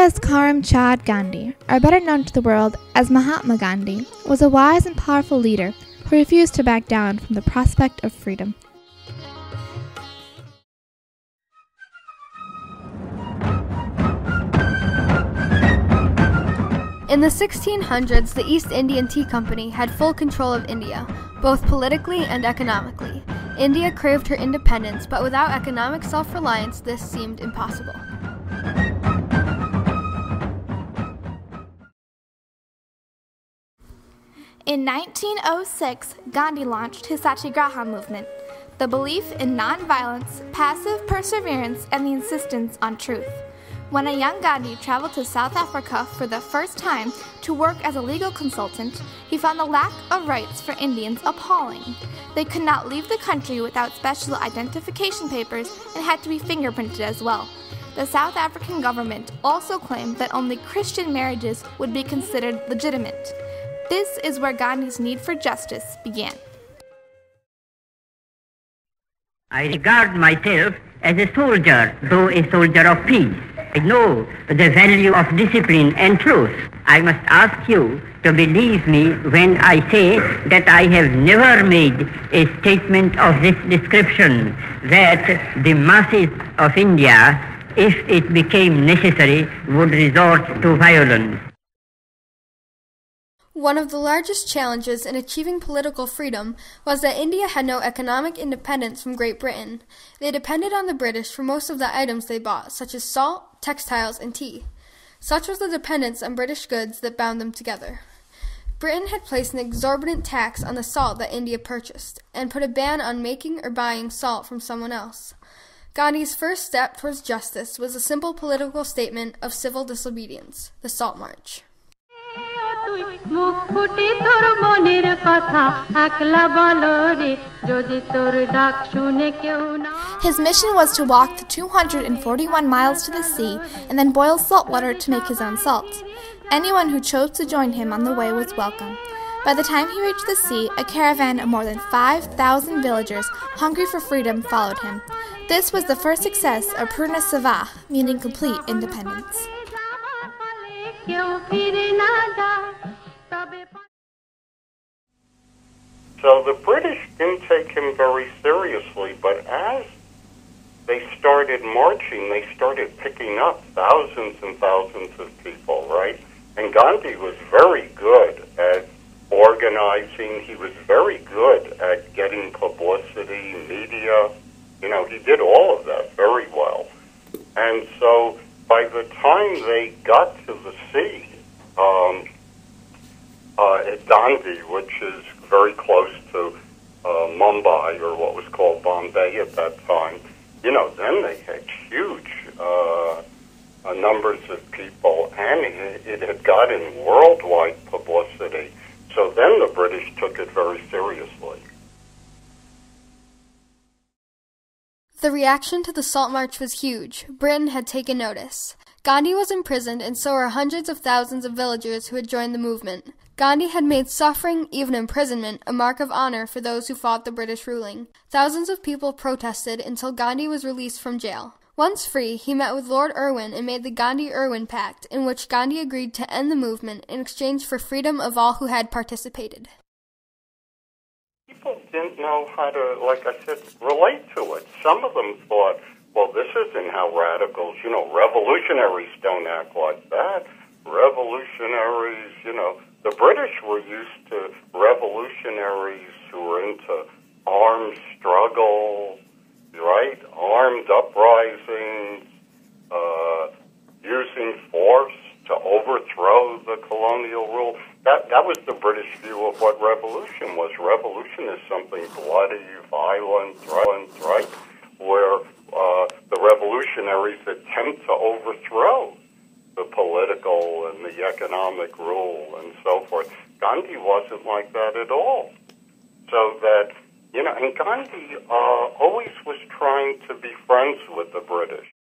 Mohandas Karamchand Gandhi, or better known to the world as Mahatma Gandhi, was a wise and powerful leader who refused to back down from the prospect of freedom. In the 1600s, the East Indian Tea Company had full control of India, both politically and economically. India craved her independence, but without economic self-reliance, this seemed impossible. In 1906, Gandhi launched his Satyagraha movement, the belief in non-violence, passive perseverance, and the insistence on truth. When a young Gandhi traveled to South Africa for the first time to work as a legal consultant, he found the lack of rights for Indians appalling. They could not leave the country without special identification papers and had to be fingerprinted as well. The South African government also claimed that only Christian marriages would be considered legitimate. This is where Gandhi's need for justice began. I regard myself as a soldier, though a soldier of peace. I know the value of discipline and truth. I must ask you to believe me when I say that I have never made a statement of this description, that the masses of India, if it became necessary, would resort to violence. One of the largest challenges in achieving political freedom was that India had no economic independence from Great Britain. They depended on the British for most of the items they bought, such as salt, textiles, and tea. Such was the dependence on British goods that bound them together. Britain had placed an exorbitant tax on the salt that India purchased, and put a ban on making or buying salt from someone else. Gandhi's first step towards justice was a simple political statement of civil disobedience, the Salt March. His mission was to walk the 241 miles to the sea and then boil salt water to make his own salt. Anyone who chose to join him on the way was welcome. By the time he reached the sea, a caravan of more than 5,000 villagers hungry for freedom followed him. This was the first success of Purna Svah, meaning complete independence. So the British didn't take him very seriously, but as they started marching, they started picking up thousands and thousands of people, right? And Gandhi was very good at organizing. He was very good at getting publicity, media. You know, he did all of that very well. And so by the time they got to the sea, at Gandhi, which is very close to Mumbai, or what was called Bombay at that time, you know, then they had huge numbers of people, and it had gotten worldwide publicity. So then the British took it very seriously. The reaction to the Salt March was huge. Britain had taken notice. Gandhi was imprisoned, and so were hundreds of thousands of villagers who had joined the movement. Gandhi had made suffering, even imprisonment, a mark of honor for those who fought the British ruling. Thousands of people protested until Gandhi was released from jail. Once free, he met with Lord Irwin and made the Gandhi-Irwin Pact, in which Gandhi agreed to end the movement in exchange for freedom of all who had participated. People didn't know how to, like I said, relate to it. Some of them thought, well, this isn't how radicals, you know, revolutionaries don't act like that. Revolutionaries, you know, the British were used to revolutionaries who were into armed struggle, right? Armed uprisings, using force to overthrow the colonial rule. That was the British view of what revolution was. Revolution is something bloody, violent, right? Where the revolutionaries attempt to overthrow the political and the economic rule and so forth. Gandhi wasn't like that at all. So that, you know, and Gandhi always was trying to be friends with the British.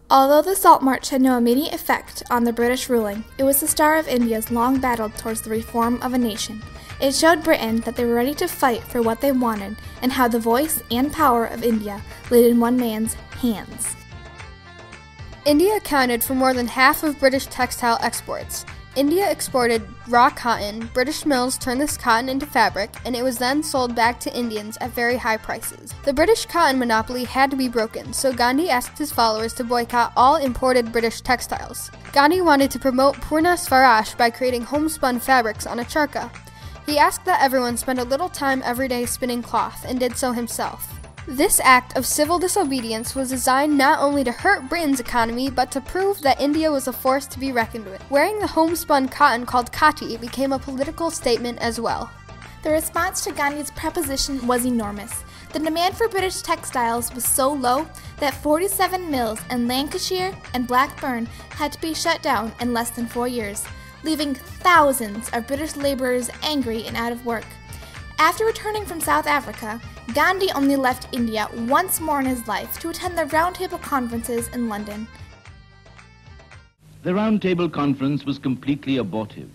Although the Salt March had no immediate effect on the British ruling, it was the star of India's long battle towards the reform of a nation. It showed Britain that they were ready to fight for what they wanted and how the voice and power of India laid in one man's hands. India accounted for more than half of British textile exports. India exported raw cotton, British mills turned this cotton into fabric, and it was then sold back to Indians at very high prices. The British cotton monopoly had to be broken, so Gandhi asked his followers to boycott all imported British textiles. Gandhi wanted to promote Purna Swaraj by creating homespun fabrics on a charkha. He asked that everyone spend a little time every day spinning cloth, and did so himself. This act of civil disobedience was designed not only to hurt Britain's economy, but to prove that India was a force to be reckoned with. Wearing the homespun cotton called khati became a political statement as well. The response to Gandhi's proposition was enormous. The demand for British textiles was so low that 47 mills in Lancashire and Blackburn had to be shut down in less than 4 years, leaving thousands of British laborers angry and out of work. After returning from South Africa, Gandhi only left India once more in his life to attend the Round Table conferences in London. The Round Table Conference was completely abortive.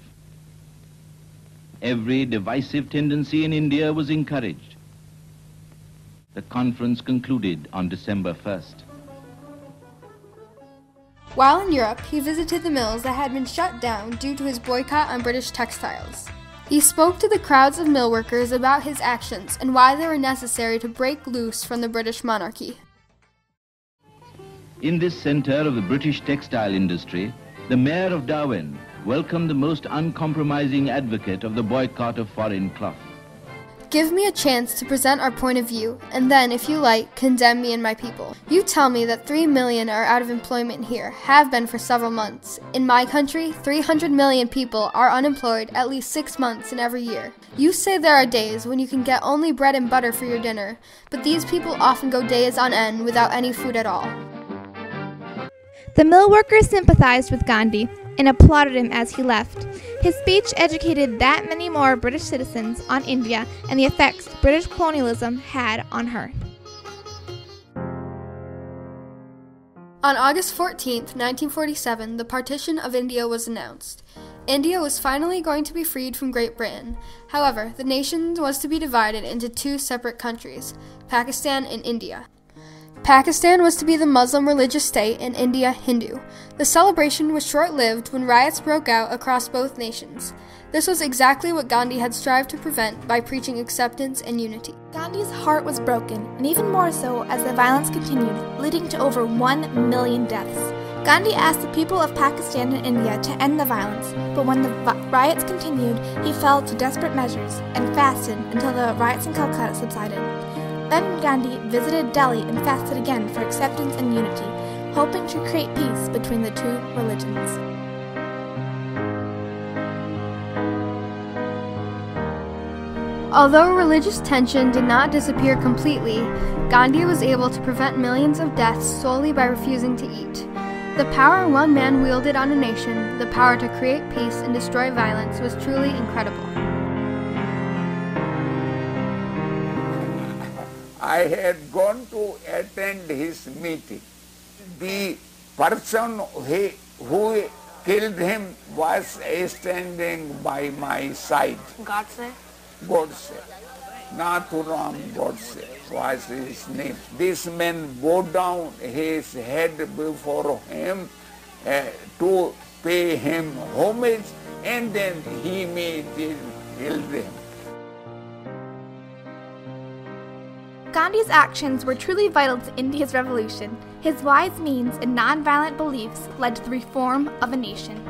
Every divisive tendency in India was encouraged. The conference concluded on December 1st. While in Europe, he visited the mills that had been shut down due to his boycott on British textiles. He spoke to the crowds of mill workers about his actions and why they were necessary to break loose from the British monarchy. In this center of the British textile industry, the Mayor of Darwin welcomed the most uncompromising advocate of the boycott of foreign cloth. Give me a chance to present our point of view, and then, if you like, condemn me and my people. You tell me that 3 million are out of employment here, have been for several months. In my country, 300 million people are unemployed at least 6 months in every year. You say there are days when you can get only bread and butter for your dinner, but these people often go days on end without any food at all. The mill workers sympathized with Gandhi and applauded him as he left. His speech educated that many more British citizens on India and the effects British colonialism had on her. On August 14, 1947, the partition of India was announced. India was finally going to be freed from Great Britain. However, the nation was to be divided into 2 separate countries, Pakistan and India. Pakistan was to be the Muslim religious state and India Hindu. The celebration was short-lived when riots broke out across both nations. This was exactly what Gandhi had strived to prevent by preaching acceptance and unity. Gandhi's heart was broken, and even more so as the violence continued, leading to over 1 million deaths. Gandhi asked the people of Pakistan and India to end the violence, but when the riots continued, he fell to desperate measures and fasted until the riots in Calcutta subsided. Then Gandhi visited Delhi and fasted again for acceptance and unity, hoping to create peace between the 2 religions. Although religious tension did not disappear completely, Gandhi was able to prevent millions of deaths solely by refusing to eat. The power one man wielded on a nation, the power to create peace and destroy violence, was truly incredible. I had gone to attend his meeting. The person who killed him was standing by my side. Godse? Godse. Nathuram Godse was his name. This man bowed down his head before him to pay him homage, and then he killed him. Gandhi's actions were truly vital to India's revolution. His wise means and nonviolent beliefs led to the reform of a nation.